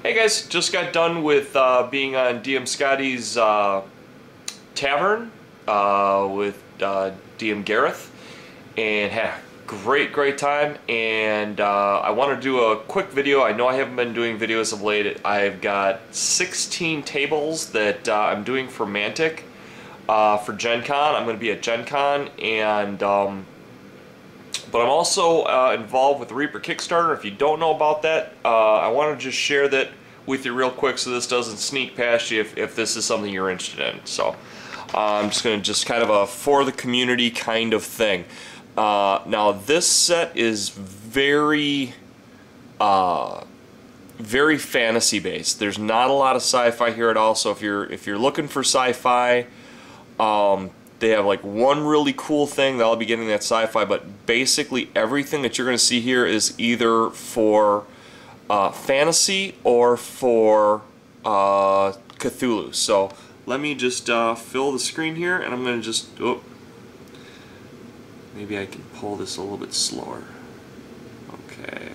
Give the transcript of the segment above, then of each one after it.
Hey guys, just got done with being on DM Scotty's tavern with DM Gareth, and had a great time. And I want to do a quick video. I know I haven't been doing videos of late. I've got 16 tables that I'm doing for Mantic for Gencon. I'm going to be at Gencon, and but I'm also involved with the Reaper Kickstarter. If you don't know about that, I want to just share that with you real quick so this doesn't sneak past you if this is something you're interested in. So I'm just going to just kind of a for the community kind of thing. Now this set is very fantasy based. There's not a lot of sci-fi here at all. So if you're looking for sci-fi, they have like one really cool thing that I'll be getting that sci-fi, but basically everything that you're going to see here is either for fantasy or for Cthulhu. So let me just fill the screen here, and I'm going to just, maybe I can pull this a little bit slower. Okay.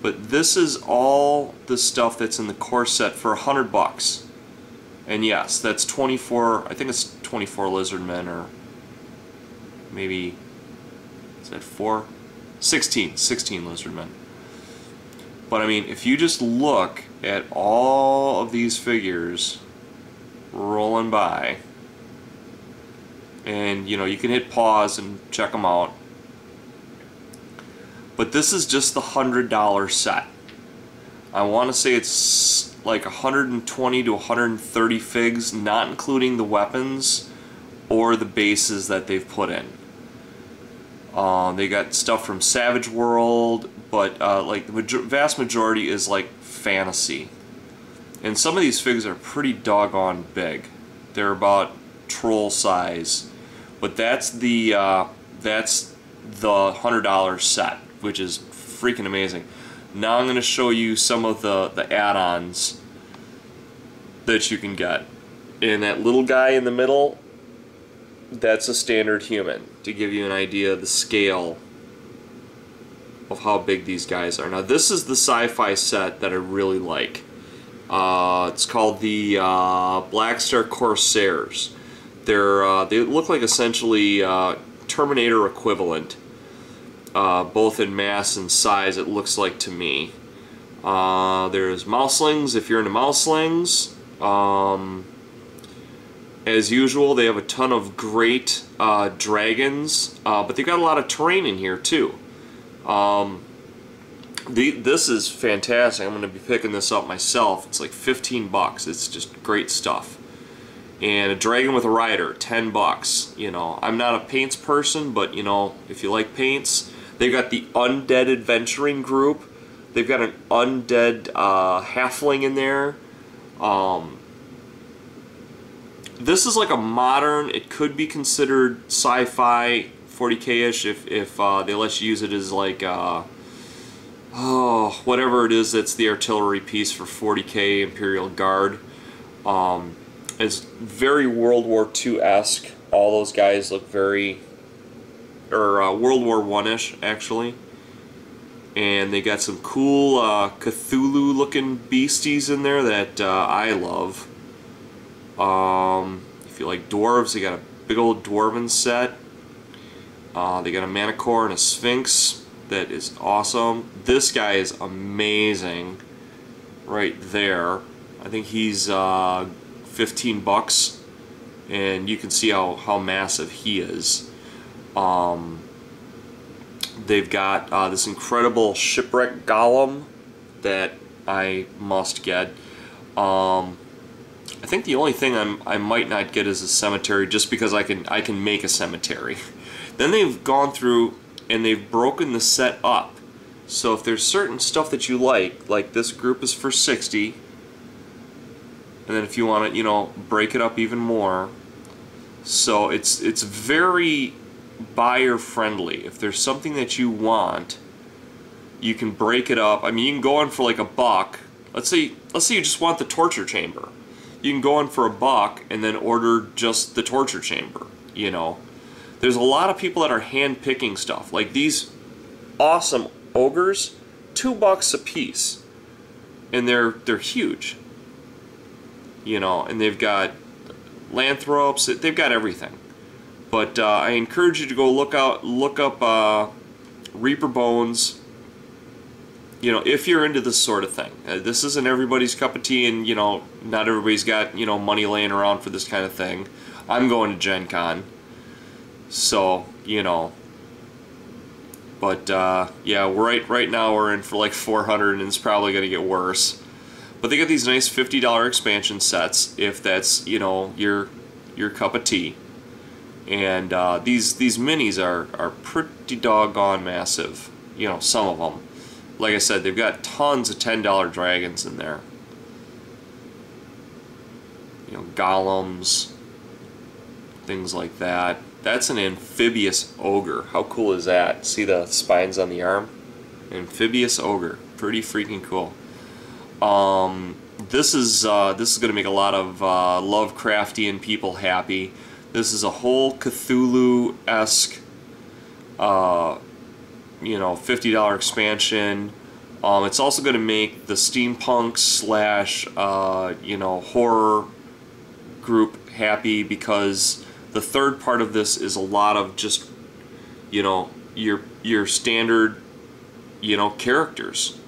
But this is all the stuff that's in the core set for $100. And yes, that's 24, I think it's 24 lizardmen, or maybe, is that 4? 16 lizardmen. But I mean, if you just look at all of these figures rolling by, and you know, you can hit pause and check them out. But this is just the $100 set. I want to say it's like 120 to 130 figs, not including the weapons or the bases that they've put in. They got stuff from Savage World, but like the vast majority is like fantasy. And some of these figs are pretty doggone big. They're about troll size. But that's the $100 set, which is freaking amazing. Now I'm going to show you some of the add-ons that you can get. And that little guy in the middle, that's a standard human, to give you an idea of the scale of how big these guys are. Now this is the sci-fi set that I really like. It's called the Black Star Corsairs. They look like essentially Terminator equivalent. Both in mass and size, it looks like to me. There's mouselings if you're into mouselings. As usual, they have a ton of great dragons, but they've got a lot of terrain in here too. This is fantastic. I'm going to be picking this up myself. It's like 15 bucks. It's just great stuff. And a dragon with a rider, 10 bucks. You know, I'm not a paints person, but you know, if you like paints. They've got the Undead Adventuring group. They've got an Undead Halfling in there. This is like a modern, it could be considered sci-fi 40k-ish if they let you use it as like, whatever it is that's the artillery piece for 40k Imperial Guard. It's very World War II-esque. All those guys look very... or World War I-ish, actually. And they got some cool Cthulhu-looking beasties in there that I love. If you like dwarves, they got a big old dwarven set. They got a Manicore and a Sphinx that is awesome. This guy is amazing right there. I think he's 15 bucks, and you can see how massive he is. They've got this incredible shipwreck golem that I must get. I think the only thing I might not get is a cemetery, just because I can make a cemetery. Then they've gone through and they've broken the set up. So if there's certain stuff that you like this group is for 60, and then if you want to, you know, break it up even more. So it's very buyer friendly. If there's something that you want, you can break it up. I mean, you can go in for like $1. Let's say you just want the torture chamber. You can go in for $1 and then order just the torture chamber. You know, there's a lot of people that are hand picking stuff. Like these awesome ogres, $2 a piece. and they're huge. You know, and they've got lanthropes. They've got everything. But I encourage you to go look up Reaper bones. You know, if you're into this sort of thing. This isn't everybody's cup of tea, and you know, not everybody's got, you know, money laying around for this kind of thing. I'm going to Gen Con, so you know. But yeah, right now we're in for like 400, and it's probably going to get worse. But they got these nice $50 expansion sets if that's, you know, your cup of tea. And these minis are pretty doggone massive. You know, some of them. Like I said, they've got tons of $10 dragons in there. You know, golems, things like that. That's an amphibious ogre. How cool is that? See the spines on the arm? Amphibious ogre. Pretty freaking cool. This is going to make a lot of Lovecraftian people happy. This is a whole Cthulhu-esque, you know, $50 expansion. It's also going to make the steampunk slash, you know, horror group happy, because the third part of this is a lot of just, you know, your standard, you know, characters,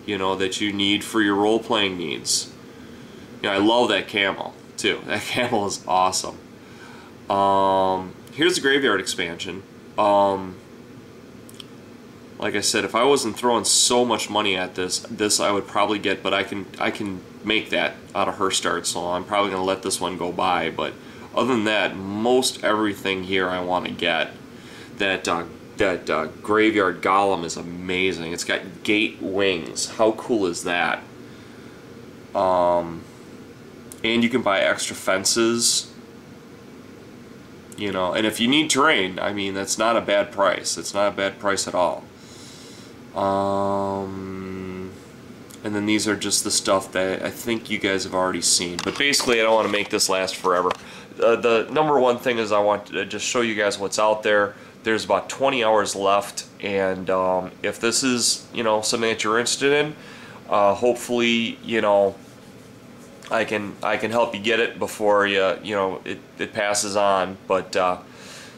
you know, that you need for your role-playing needs. You know, I love that camel too. That camel is awesome. Here's the graveyard expansion. Like I said, if I wasn't throwing so much money at this I would probably get, but I can make that out of her start, so I'm probably gonna let this one go by. But other than that, most everything here I want to get. That graveyard golem is amazing. It's got gate wings. How cool is that? And you can buy extra fences. You know, and if you need terrain, I mean, that's not a bad price. It's not a bad price at all. And then these are just the stuff that I think you guys have already seen. But basically, I don't want to make this last forever. The number one thing is I want to just show you guys what's out there. There's about 20 hours left, and if this is, you know, something that you're interested in, hopefully, you know, I can help you get it before you know it passes on. But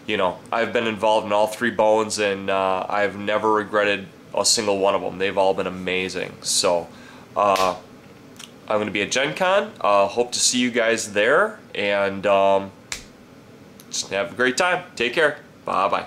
you know, I've been involved in all 3 bones, and I've never regretted a single one of them. They've all been amazing. So I'm going to be at Gen Con. Hope to see you guys there, and just have a great time. Take care. Bye bye.